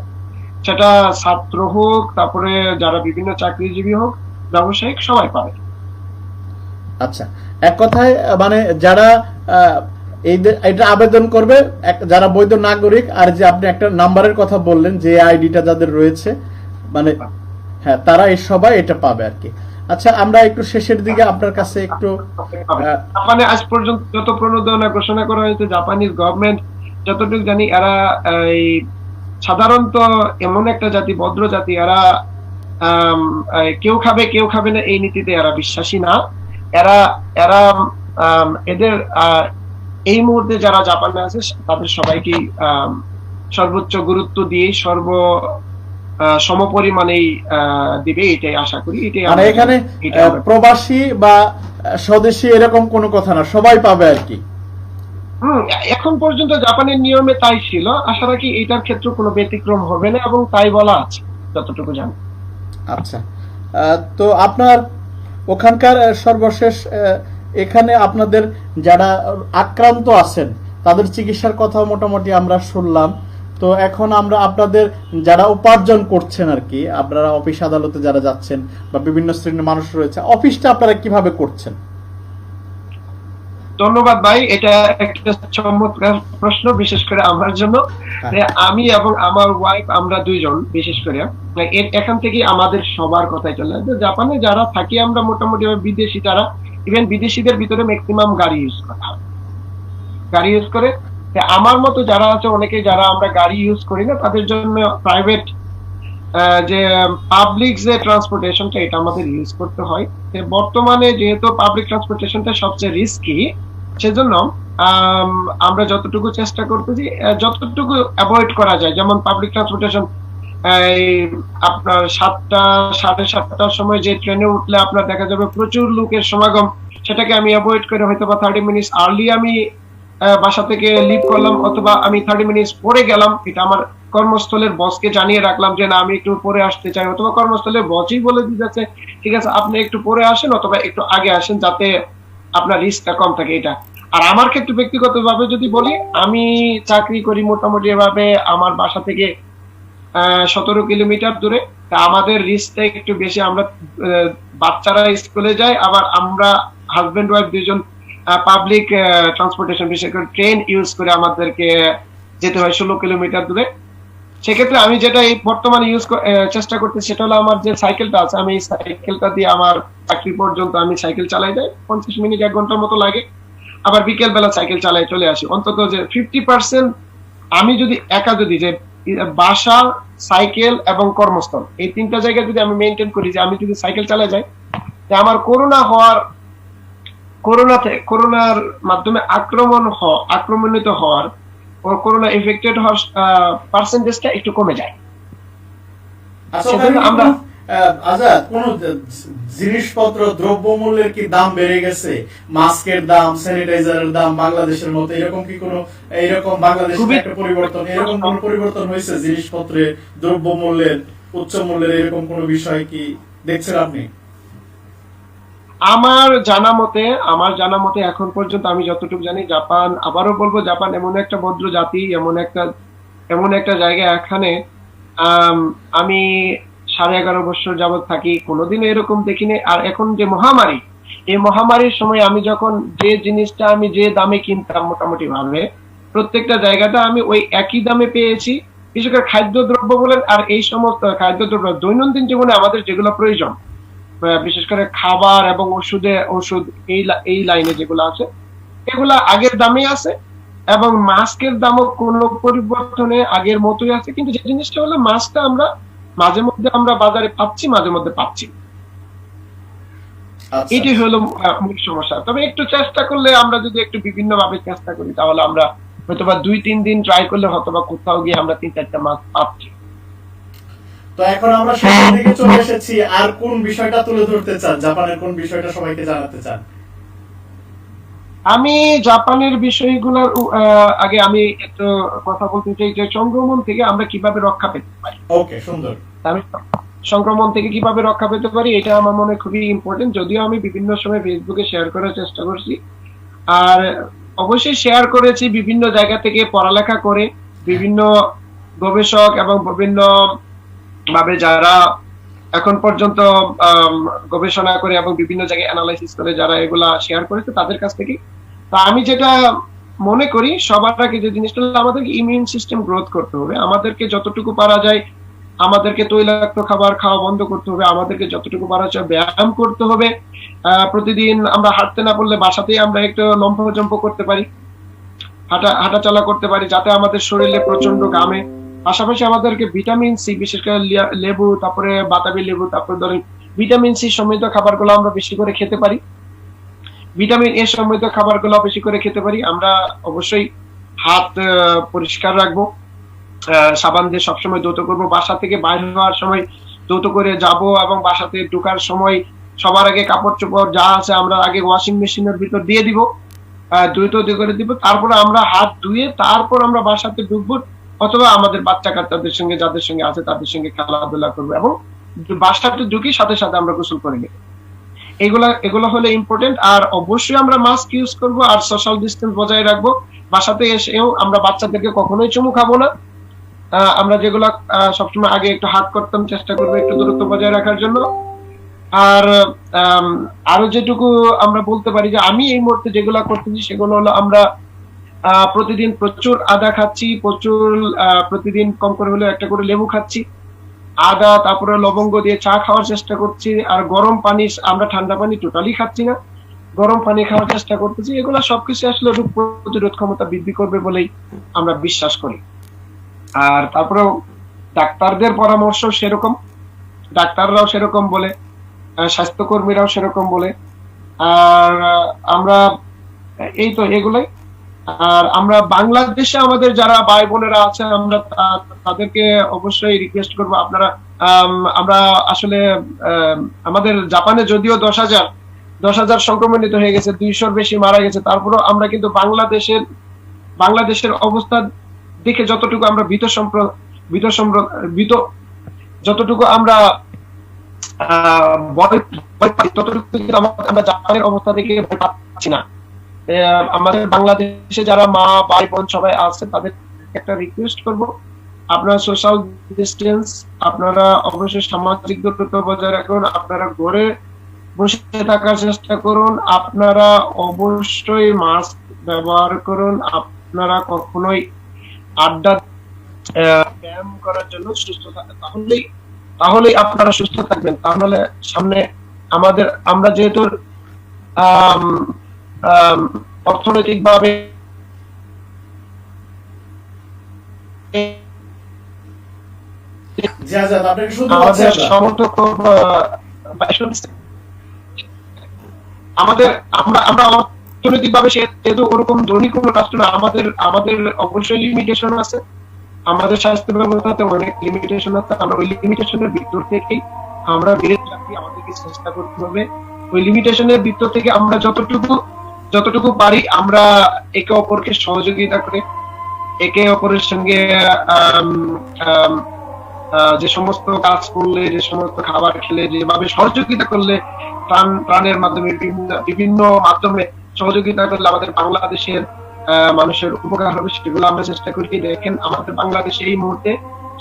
সেটা ছাত্র হোক, তারপরে যারা বিভিন্ন চাকরিজীবী হোক, ব্যবসায়িক, সবাই পাবে। আচ্ছা, এক কথায় মানে যারা এটা আবেদন করবে, যারা বৈধ নাগরিক, আর যে আপনি একটা নাম্বারের কথা বললেন যে আইডিটা যাদের রয়েছে, মানে হ্যাঁ, তারা এই সবাই এটা পাবে আর কি। আচ্ছা, আমরা একটু শেষের দিকে আপনার কাছে একটু, মানে আজ পর্যন্ত যত প্রণোদনা ঘোষণা করা হয়েছে জাপানিজ গভর্নমেন্ট যতটুকু জানি, এরা এই সাধারণত এমন একটা জাতি, ভদ্র জাতি, এরা কেউ খাবে না এই নীতিতে এরা বিশ্বাসী না। এরা এদের এই মুহূর্তে যারা জাপানে আছে তাদের সবাইকে সর্বোচ্চ গুরুত্ব দিয়ে সমপরিমাণেই দিবে, এটাই আশা করি। এটাই মানে এখানে প্রবাসী বা স্বদেশী এরকম কোনো কথা না, সবাই পাবে আর কি। এখন পর্যন্ত জাপানের নিয়মে তাই ছিল, আশা রাখি এটার ক্ষেত্রে কোনো ব্যতিক্রম হবে না এবং তাই বলা আছে যতটুকু জানি। আচ্ছা, তো আপনার ওখানকার সর্বশেষ এখানে আপনাদের যারা আক্রান্ত আছেন তাদের চিকিৎসার কথা মোটামুটি আমরা শুনলাম। তো এখন আমরা আপনাদের যারা উপার্জন করছেন আর কি, আপনারা অফিস আদালতে যারা যাচ্ছেন বা বিভিন্ন শ্রেণীর মানুষ রয়েছে, অফিসটা আপনারা কিভাবে করছেন? ধন্যবাদ ভাই, এটা একটা চমৎকার প্রশ্ন, বিশেষ করে আমার জন্য। আমি এবং আমার ওয়াইফ, আমরা দুইজন বিশেষ করে এখান থেকে আমাদের সবার কথাই চলে। জাপানে যারা থাকি আমরা মোটামুটি বিদেশি যারা, ইভেন বিদেশিদের ভিতরে ম্যাক্সিমাম গাড়ি ইউজ করে। আমার মতো যারা আছে অনেকে, যারা আমরা গাড়ি ইউজ করি না, তাদের জন্য প্রাইভেট যে পাবলিক যে ট্রান্সপোর্টেশনটা এটা আমাদের ইউজ করতে হয়। বর্তমানে যেহেতু পাবলিক ট্রান্সপোর্টেশনটা সবচেয়ে রিস্কি, সেজন্য আমরা যতটুকু চেষ্টা করতেছি যতটুকু অ্যাভয়েড করা যায়। যেমন পাবলিক ট্রান্সপোর্টেশন আপনার 7টা 7:30টার সময় যে ট্রেনে উঠলে আপনার দেখা যাবে প্রচুর লোকের সমাগম, সেটাকে আমি অ্যাভয়েড করে হয়তো বা 30 মিনিট আর্লি আমি বাসা থেকে লিভ করলাম, অথবা আমি 30 মিনিট পরে গেলাম। এটা আমার কর্মস্থলের বসকে জানিয়ে রাখলাম যে না, আমি একটু পরে আসতে চাই, অথবা কর্মস্থলের বসই বলে দিতেছে ঠিক আছে আপনি একটু পরে আসেন অথবা একটু আগে আসেন, যাতে আপনার রিস্কটা কম থাকে। এটা আর আমার ক্ষেত্রে ব্যক্তিগতভাবে যদি বলি, আমি চাকরি করি মোটামুটি এভাবে আমার বাসা থেকে 17 কিলোমিটার দূরে। তা আমাদের রিস্কটা একটু বেশি। আমরা বাচ্চারা স্কুলে যায়, আবার আমরা হাজবেন্ড ওয়াইফ দুইজন পাবলিক ট্রান্সপোর্টেশন বিশেষ করে ট্রেন ইউজ করে আমাদেরকে যেতে হয় 16 কিলোমিটার দূরে। সেক্ষেত্রে আমি যেটা এই বর্তমানে চেষ্টা করতে সেটা হলো আমার যে সাইকেলটা আছে, আমি সাইকেলটা দিয়ে আমার চাকরি পর্যন্ত আমি সাইকেল চালাই যাই, 50 মিনিট 1 ঘন্টার মতো লাগে। আবার বিকেল বেলা সাইকেল চালাই চলে আসি। অন্তত যে 50% আমি যদি যদি যে বাসা, সাইকেল এবং কর্মস্থল এই 3টা জায়গায় যদি আমি মেনটেন করি, যে আমি যদি সাইকেল চালাই যাই, আমার করোনার মাধ্যমে আক্রমণিত হওয়ার ও করোনা এফেক্টেড হওয়ার পার্সেন্টেজটা একটু কমে যায়। আচ্ছা, আমরা আজাদ, কোন জিনিসপত্র দ্রব্যমূল্যের কি দাম বেড়ে গেছে? মাস্কের দাম, স্যানিটাইজারের দাম বাংলাদেশের মতো এরকম কি কোনো এরকম বাংলাদেশের একটা পরিবর্তন, এরকম কোন পরিবর্তন হয়েছে জিনিসপত্রের দ্রব্যমূল্যের, উচ্চ মূল্যের এরকম কোন বিষয় কি দেখছেন আপনি? আমার জানা মতে এখন পর্যন্ত আমি যতটুকু জানি, জাপান, আবারও বলবো, জাপান এমন একটা ভদ্র জাতি, এমন একটা জায়গা, এখানে আমি 11.5 বছর যাবত থাকি, কোনোদিনও এরকম দেখিনি। আর এখন যে মহামারী, এই মহামারীর সময় আমি যখন যে জিনিসটা আমি যে দামে কিনতাম মোটামুটি ভাবে, প্রত্যেকটা জায়গাটা আমি ওই একই দামে পেয়েছি। বিশেষ করে খাদ্যদ্রব্য বলেন আর এই সমস্ত খাদ্যদ্রব্য দৈনন্দিন জীবনে আমাদের যেগুলো প্রয়োজন, বিশেষ করে খাবার এবং ওষুধ এই লাইনে যেগুলো আছে, এগুলা আগের দামে আছে। এবং মাস্কের দামও কোনো পরিবর্তনে আগের মতোই আছে। কিন্তু যে জিনিসটা হলো, মাস্কটা আমরা মাঝে মধ্যে আমরা বাজারে পাচ্ছি, মাঝে মধ্যে পাচ্ছি। এটি হলো মূল সমস্যা। তবে একটু চেষ্টা করলে, আমরা যদি একটু বিভিন্ন ভাবে চেষ্টা করি, তাহলে আমরা হয়তোবা 2-3 দিন ট্রাই করলে হয়তোবা কোথাও গিয়ে আমরা 3-4টা মাছ পাচ্ছি। তো এখন আমরা শেষের দিকে চলে এসেছি। আর কোন বিষয়টা তুলে ধরতে চান? জাপানের কোন বিষয়টা সবাইকে জানাতে চান? আমি জাপানের বিষয়গুলোর আগে আমি একটু কথা বলতে চাই যে সংক্রমণ থেকে আমরা কিভাবে রক্ষা পেতে পারি। ওকে, সুন্দর। আমি সংক্রমণ থেকে কিভাবে রক্ষা পেতে পারি এটা আমার মনে খুবই ইম্পর্টেন্ট। যদিও আমি বিভিন্ন সময় ফেসবুকে শেয়ার করার চেষ্টা করছি, আর অবশ্যই শেয়ার করেছি বিভিন্ন জায়গা থেকে পড়ালেখা করে, বিভিন্ন গবেষক এবং বিভিন্ন ভাবে যারা এখন পর্যন্ত গবেষণা করে এবং বিভিন্ন জায়গায় অ্যানালাইসিস করে যারা এগুলা শেয়ার করেছে, তাদের কাছ থেকে। তো আমি যেটা মনে করি, সবার আগে যে জিনিসটা হলো, আমাদেরকে ইমিউন সিস্টেম গ্রোথ করতে হবে। আমাদেরকে যতটুকু পারা যায় আমাদেরকে তৈলাক্ত খাবার খাওয়া বন্ধ করতে হবে। আমাদেরকে যতটুকু পারা যায় ব্যায়াম করতে হবে। প্রতিদিন আমরা হাঁটতে না পারলে বাসাতেই আমরা একটু লম্ফজম্প করতে পারি, হাঁটাচলা করতে পারি, যাতে আমাদের শরীরে প্রচন্ড ঘামে। পাশাপাশি আমাদেরকে ভিটামিন সি, বিশেষ করে লেবু, তারপরে বাতাবি লেবু, তারপরে ধরেন ভিটামিন সি সমৃদ্ধ খাবারগুলো আমরা বেশি করে খেতে পারি। ভিটামিন এ সমৃদ্ধ খাবারগুলো বেশি করে খেতে পারি। আমরা অবশ্যই হাত পরিষ্কার রাখবো, সাবান দিয়ে সবসময় ধৌত করবো। বাসা থেকে বাইর হওয়ার সময় ধৌত করে যাব, এবং বাসাতে ঢোকার সময় সবার আগে কাপড় চোপড় যা আছে আমরা আগে ওয়াশিং মেশিনের ভিতর দিয়ে দিব, দ্রুত করে দিব। তারপরে আমরা হাত ধুয়ে তারপর আমরা বাসাতে ঢুকবো, অথবা আমাদের বাচ্চা কাচ্চাদের সঙ্গে যাদের সঙ্গে আছে তাদের সঙ্গে খেলাধুলা করবো, এবং বাসাতে ঢুকি সাথে সাথে আমরা গোসল করে নেব। এগুলো হলো ইম্পর্টেন্ট। আর অবশ্যই আমরা মাস্ক ইউজ করব আর সোশ্যাল ডিস্টেন্স বজায় রাখবো। বাসাতে এসেও আমরা বাচ্চাদেরকে কখনোই চুমু খাবো না। আমরা যেগুলো সবসময় আগে একটু হাত করতাম, চেষ্টা করবো একটু দূরত্ব বজায় রাখার জন্য। আর আরো যেটুকু আমরা বলতে পারি, যে আমি এই মুহূর্তে যেগুলো করতেছি সেগুলো হলো, আমরা প্রতিদিন প্রচুর আদা খাচ্ছি, প্রতিদিন কম করে হলেও একটা করে লেবু খাচ্ছি, আদা তারপরে লবঙ্গ দিয়ে চা খাওয়ার চেষ্টা করছি। আর গরম পানি, আমরা ঠান্ডা পানি টোটালি খাচ্ছি না, গরম পানি খাওয়ার চেষ্টা করতেছি। এগুলো সবকিছু আসলে রোগ প্রতিরোধ ক্ষমতা বৃদ্ধি করবে বলেই আমরা বিশ্বাস করি। আর তারপরেও ডাক্তারদের পরামর্শ সেরকম, ডাক্তাররাও সেরকম বলে, স্বাস্থ্যকর্মীরাও সেরকম বলে। আর আমরা এই তো এগুলাই। আর আমরা বাংলাদেশে আমাদের যারা ভাই বোনেরা আছে, আমরা তাদেরকে অবশ্যই রিকোয়েস্ট করবো, আপনারা আমরা আসলে আমাদের জাপানে যদিও 10,000 সংক্রমণিত হয়ে গেছে, 200-র বেশি মারা গেছে, তারপরেও আমরা কিন্তু বাংলাদেশের অবস্থা দেখে যতটুকু আমরা যতটুকু আমরা ভয় পাই, ততটুকু আমরা জাপানের অবস্থা দেখে ভয় পাচ্ছি না। আমাদের বাংলাদেশে যারা মা ভাই বোন সবাই আছে, তাদের একটা রিকোয়েস্ট করব, আপনারা সোশ্যাল ডিস্টেন্স, আপনারা অবশ্যই সামাজিক দূরত্ব বজায় রাখুন। আপনারা ঘরে বসে থাকার চেষ্টা করুন। আপনারা অবশ্যই মাস্ক ব্যবহার করুন। আপনারা কখনোই আড্ডা ব্যায়াম করার জন্য সুস্থ থাকবেন, তাহলেই আপনারা সুস্থ থাকবেন। তাহলে সামনে আমরা যেহেতু অর্থনৈতিক ভাবে আমাদের সমর্থক আমরা অর্থনৈতিক ভাবে যেহেতু ওরকম ধনী কোনো রাষ্ট্র না, আমাদের অবশ্যই লিমিটেশন আছে। আমাদের স্বাস্থ্য ব্যবস্থাতে অনেক লিমিটেশন আছে। আমরা ওই লিমিটেশনের ভিতর থেকেই আমরা বেড়ে থাকি। আমাদেরকে চেষ্টা করতে হবে ওই লিমিটেশনের ভিতর থেকে আমরা যতটুকু পারি আমরা একে অপরকে সহযোগিতা করে, একে অপরের সঙ্গে যে সমস্ত কাজ করলে, যে সমস্ত খাবার খেলে, যেভাবে সহযোগিতা করলে, প্রাণের মাধ্যমে বিভিন্ন মাধ্যমে সহযোগিতা করলে আমাদের বাংলাদেশের মানুষের উপকার হবে, সেগুলো আমরা চেষ্টা করি। দেখেন আমাদের বাংলাদেশে এই মুহূর্তে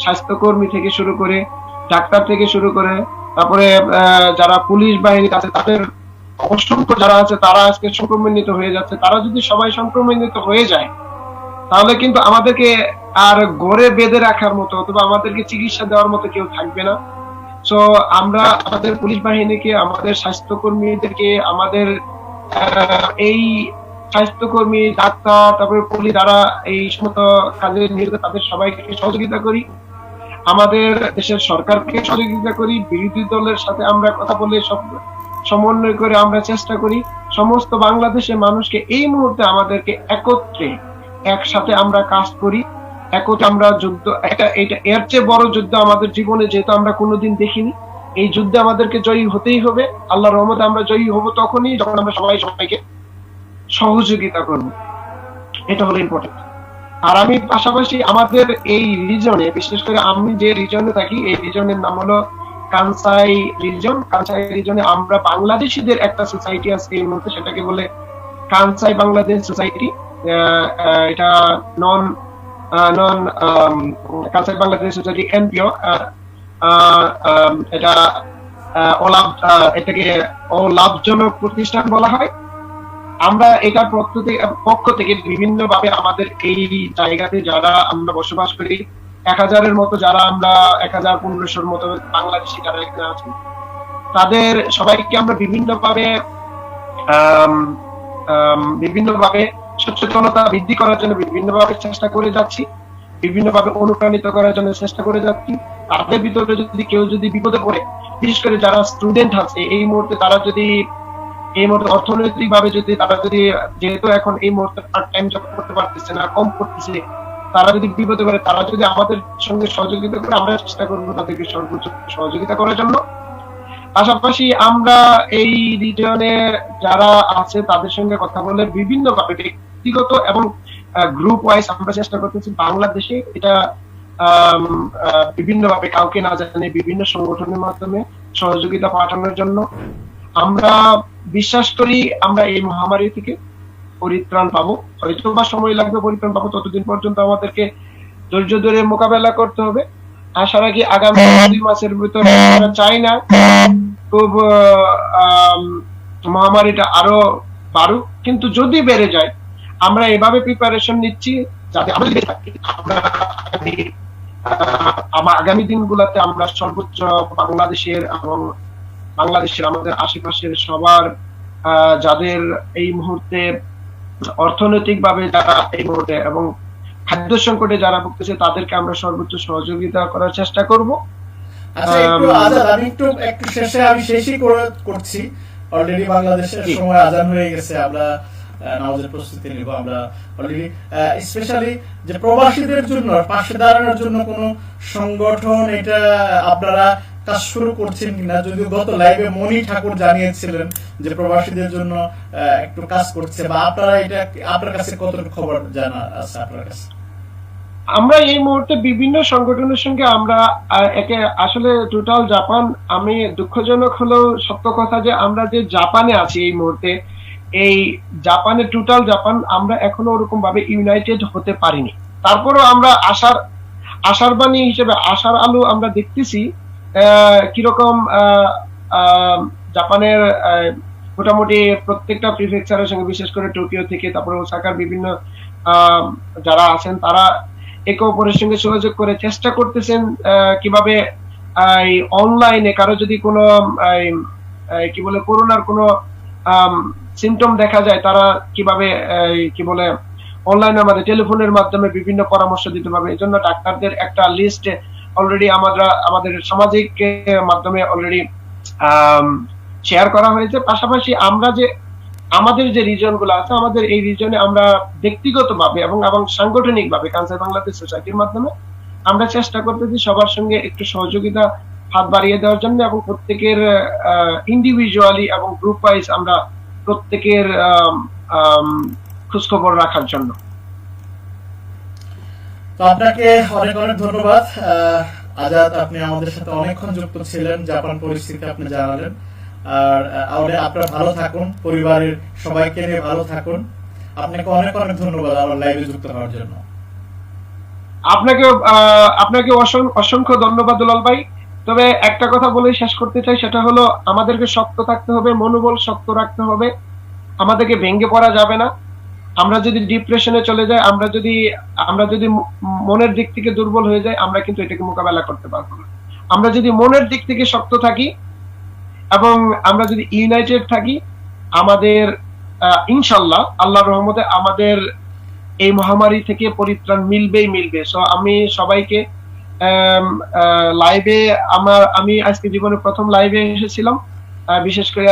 স্বাস্থ্যকর্মী থেকে শুরু করে, ডাক্তার থেকে শুরু করে, তারপরে যারা পুলিশ বাহিনী আছে তাদের অসংখ্য যারা আছে তারা আজকে সংক্রমণিত হয়ে যাচ্ছে। তারা যদি সবাই সংক্রমণিত হয়ে যায় তাহলে কিন্তু আমাদেরকে আর ঘরে বেঁধে রাখার মতো অথবা আমাদেরকে চিকিৎসা দেওয়ার মতো কেউ থাকবে না। সো আমরা আমাদের পুলিশ বাহিনীকে, আমাদের স্বাস্থ্যকর্মীদেরকে, আমাদের এই স্বাস্থ্যকর্মী, ডাক্তার, তারপরে পুলিশ যারা এই সমস্ত কাজে নিয়োজিত তাদের সবাইকে সহযোগিতা করি। আমাদের দেশের সরকারকে সহযোগিতা করি। বিরোধী দলের সাথে আমরা কথা বলে সব সমন্বয় করে আমরা চেষ্টা করি সমস্ত বাংলাদেশের মানুষকে এই মুহূর্তে আমাদেরকে একসাথে আমরা কাজ করি। একত্রে আমরা যুদ্ধ, এটা এর চেয়ে বড় যুদ্ধ আমাদের জীবনে যেহেতু আমরা কোনোদিন দেখিনি। এই যুদ্ধে আমাদেরকে জয়ী হতেই হবে। আল্লাহর রহমতে আমরা জয়ী হব তখনই যখন আমরা সবাইকে সহযোগিতা করব। এটা হলো ইম্পর্টেন্ট। আর আমি পাশাপাশি আমাদের এই রিজনে, বিশেষ করে আমি যে রিজনে থাকি, এই রিজনের নাম হলো কানসাই রিজন। কানসাই রিজনে আমরা বাংলাদেশিদের একটা সোসাইটি আছে এই মুহূর্তে, সেটাকে বলে কানসাই বাংলাদেশ সোসাইটি। এটা নন কানসাই বাংলাদেশ সোসাইটি এনপিও। এটা এটাকে অলাভজনক প্রতিষ্ঠান বলা হয়। আমরা এটার পক্ষ থেকে বিভিন্ন ভাবে আমাদের এই জায়গাতে যারা আমরা বসবাস করি 1000-এর মতো, যারা আমরা 1000-1500-র মতো বাংলাদেশি যারা এখানে আছেন, তাদের সবাইকে আমরা বিভিন্ন ভাবে সচেতনতা বৃদ্ধি করার জন্য বিভিন্ন ভাবে চেষ্টা করে যাচ্ছি, বিভিন্ন ভাবে অনুপ্রাণিত করার জন্য চেষ্টা করে যাচ্ছি। তাদের ভিতরে যদি কেউ বিপদে পড়ে, বিশেষ করে যারা স্টুডেন্ট আছে এই মুহূর্তে, তারা যদি এই মুহূর্তে অর্থনৈতিক ভাবে তারা যদি যেহেতু এখন এই মুহূর্তে পার্ট টাইম জব করতে পারতেছে না, কম করতেছে, তারা যদি বিপদে পড়ে, তারা যদি আমাদের সঙ্গে সহযোগিতা করে, আমরা চেষ্টা করবো তাদেরকে সর্বোচ্চ সহযোগিতা করার জন্য। পাশাপাশি আমরা এই রিজনে যারা আছে তাদের সঙ্গে কথা বলে বিভিন্ন ভাবে ব্যক্তিগত এবং গ্রুপ ওয়াইজ আমরা চেষ্টা করতেছি বাংলাদেশে এটা বিভিন্ন ভাবে কাউকে না জানে বিভিন্ন সংগঠনের মাধ্যমে সহযোগিতা পাঠানোর জন্য। আমরা বিশ্বাস করি আমরা এই মহামারী থেকে পরিত্রাণ পাবো। হয়তো বা সময় লাগবে পরিত্রাণ পাবো, ততদিন পর্যন্ত আমাদেরকে ধৈর্য ধরে মোকাবেলা করতে হবে। আশা রাখি আগামী 2 মাসের ভিতরে আমরা চাই না খুব মহামারীটা আরো বাড়ুক, কিন্তু যদি বেড়ে যায় আমরা এভাবে প্রিপারেশন নিচ্ছি যাতে আমরা আগামী দিনগুলোতে আমরা সর্বোচ্চ বাংলাদেশের এবং আমাদের আশেপাশের সবার যাদের এই মুহূর্তে অর্থনৈতিক ভাবে যারা এই মুহূর্তে এবং খাদ্য সংকটে যারা ভুগতেছে তাদেরকে আমরা সর্বোচ্চ সহযোগিতা করার চেষ্টা করব। আচ্ছা, আমি একটু শেষই করছি। অলরেডি বাংলাদেশের সময় আজান হয়ে গেছে, আমরা নামাজের প্রস্তুতি নিব। আমরা অলরেডি স্পেশালি যে প্রবাসীদের জন্য পাশে দাঁড়ানোর জন্য কোন সংগঠন এটা আপনারা কাজ শুরু করছেন কিনা? যদিও গত লাইভে মনি ঠাকুর জানিয়েছিলেন যে প্রবাসীদের জন্য একটু কাজ করছে, বা আপনারা এটা আপনার কাছে কতটুকু খবর জানা আছে আপনার কাছে? আমরা এই মুহূর্তে বিভিন্ন সংগঠনের সঙ্গে আমরা আসলে টোটাল জাপান, আমি দুঃখজনক হলেও সত্য কথা যে আমরা যে জাপানে আছি এই মুহূর্তে, এই জাপানে টোটাল জাপান আমরা এখনো ওরকম ভাবে ইউনাইটেড হতে পারিনি। তারপরেও আমরা আশার বাণী হিসেবে আশার আলো আমরা দেখতেছি কিরকম জাপানের মোটামুটি প্রত্যেকটা প্রিফেকচারের সঙ্গে, বিশেষ করে টোকিও থেকে, তারপরে ওসাকার বিভিন্ন যারা আছেন তারা একে অপরের সঙ্গে যোগাযোগ করে চেষ্টা করতেছেন কিভাবে অনলাইনে কারো যদি কোনো কি বলে করোনার কোনো সিমটম দেখা যায়, তারা কিভাবে কি বলে অনলাইনে আমাদের টেলিফোনের মাধ্যমে বিভিন্ন পরামর্শ দিতে পারবে। এই জন্য ডাক্তারদের একটা লিস্ট অলরেডি আমাদের সামাজিক মাধ্যমে অলরেডি শেয়ার করা হয়েছে। পাশাপাশি আমরা যে আমাদের যে রিজন গুলো আছে, আমাদের এই রিজনে আমরা ব্যক্তিগতভাবে এবং সাংগঠনিক ভাবে ক্যান্সার বাংলাদেশ সোসাইটির মাধ্যমে আমরা চেষ্টা করতেছি সবার সঙ্গে একটু সহযোগিতা হাত বাড়িয়ে দেওয়ার জন্য, এবং প্রত্যেকের ইন্ডিভিজুয়ালি এবং গ্রুপ ওয়াইজ আমরা প্রত্যেকের খোঁজখবর রাখার জন্য। তো আপনাকে অনেক অনেক ধন্যবাদ আজাদ, আপনি আমাদের সাথে অনেকক্ষণ যুক্ত ছিলেন, জাপান পরিস্থিতি আপনি জানালেন। আর আপনারা ভালো থাকুন, পরিবারের সবাইকে নিয়ে ভালো থাকুন। আপনাকে অনেক অনেক ধন্যবাদ আমার লাইভে যুক্ত হওয়ার জন্য। আপনাকে অসংখ্য ধন্যবাদ দুলাল ভাই। তবে একটা কথা বলে শেষ করতে চাই, সেটা হলো আমাদেরকে শক্ত থাকতে হবে, মনোবল শক্ত রাখতে হবে, আমাদেরকে ভেঙে পড়া যাবে না। আমরা যদি ডিপ্রেশনে চলে যাই, আমরা যদি মনের দিক থেকে দুর্বল হয়ে যাই, আমরা কিন্তু এটাকে মোকাবেলা করতে পারবো না। আমরা যদি মনের দিক থেকে শক্ত থাকি এবং আমরা যদি ইউনাইটেড থাকি, আমাদের ইনশাল্লাহ আল্লাহর রহমতে আমাদের এই মহামারী থেকে পরিত্রাণ মিলবে। সো আমি সবাইকে লাইভে আমি আজকে জীবনে প্রথম লাইভে এসেছিলাম, বিশেষ করে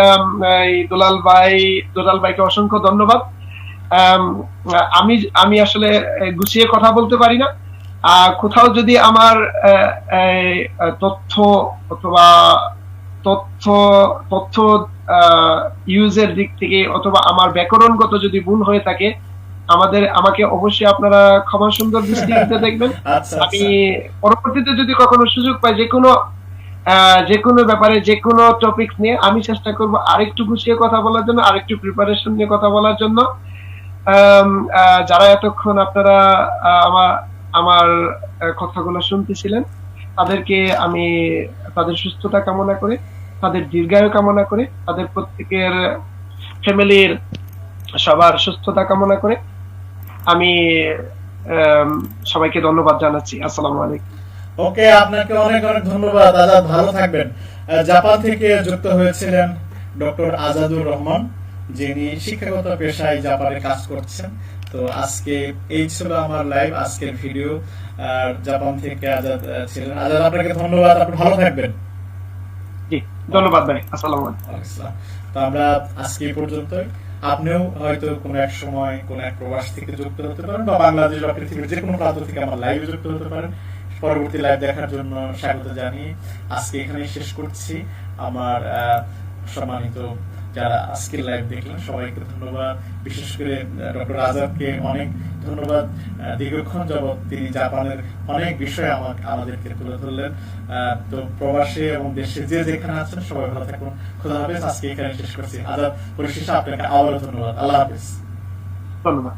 দুলাল ভাইকে অসংখ্য ধন্যবাদ। আমি আসলে গুছিয়ে কথা বলতে পারি না, কোথাও যদি আমার তথ্য অথবা তথ্য ইউজের দিক থেকে অথবা আমার ব্যাকরণগত যদি ভুল হয়ে থাকে, আমাকে অবশ্যই আপনারা ক্ষমা সুন্দর দৃষ্টিতে দেখবেন। আমি পরবর্তীতে যদি কখনো সুযোগ পাই যে কোনো ব্যাপারে যে কোনো টপিক নিয়ে, আমি চেষ্টা করব আরেকটু গুছিয়ে কথা বলার জন্য, আরেকটু প্রিপারেশন নিয়ে কথা বলার জন্য। যারা এতক্ষণ আপনারা আমার কথাগুলো শুনতেছিলেন, তাদেরকে আমি তাদের সুস্থতা কামনা করে, তাদের দীর্ঘায়ু কামনা করে, তাদের প্রত্যেকের ফ্যামিলির সবার সুস্থতা কামনা করে আমি সবাইকে ধন্যবাদ জানাচ্ছি। আসসালামু আলাইকুম। ওকে, আপনাকে অনেক অনেক ধন্যবাদ আজাদ, ভালো থাকবেন। জাপান থেকে যুক্ত হয়েছিলেন ডক্টর আজাদুর রহমান, যিনি শিক্ষাগত পেশায় জাপানে কাজ করছেন। তো আজকে এই ছিল আমার লাইভ, আজকের ভিডিও। জাপান থেকে আজাদ ছিলেন। আজাদ, আপনাকে ধন্যবাদ, আপনি ভালো থাকবেন। জি, ধন্যবাদ ভাই। আসসালামু আলাইকুম। তো আমরা আজকে এই পর্যন্তই। আপনিও হয়তো কোনো এক সময় কোন এক প্রবাস থেকে যুক্ত হতে পারেন, বা বাংলাদেশ বা পৃথিবীর যে কোনো প্রান্ত থেকে আমার লাইভে যুক্ত হতে পারেন। পরবর্তী লাইভ দেখার জন্য স্বাগত জানিয়ে আজকে এখানেই শেষ করছি। আমার সম্মানিত যারা আজকের লাইভ দেখলেন সবাইকে ধন্যবাদ, বিশেষ করে ডক্টর আজাদকে অনেক ধন্যবাদ। দীর্ঘক্ষণ যাবৎ তিনি জাপানের অনেক বিষয় আমাদেরকে তুলে ধরলেন। তো প্রবাসে এবং দেশে যে যেখানে আছেন সবাই ভালো থাকুন। খোদা হাফেজ। আজকে এখানে শেষ করছি। আজাদ, পরিশেষে আপনাকে আবারও ধন্যবাদ। আল্লাহ হাফেজ। ধন্যবাদ।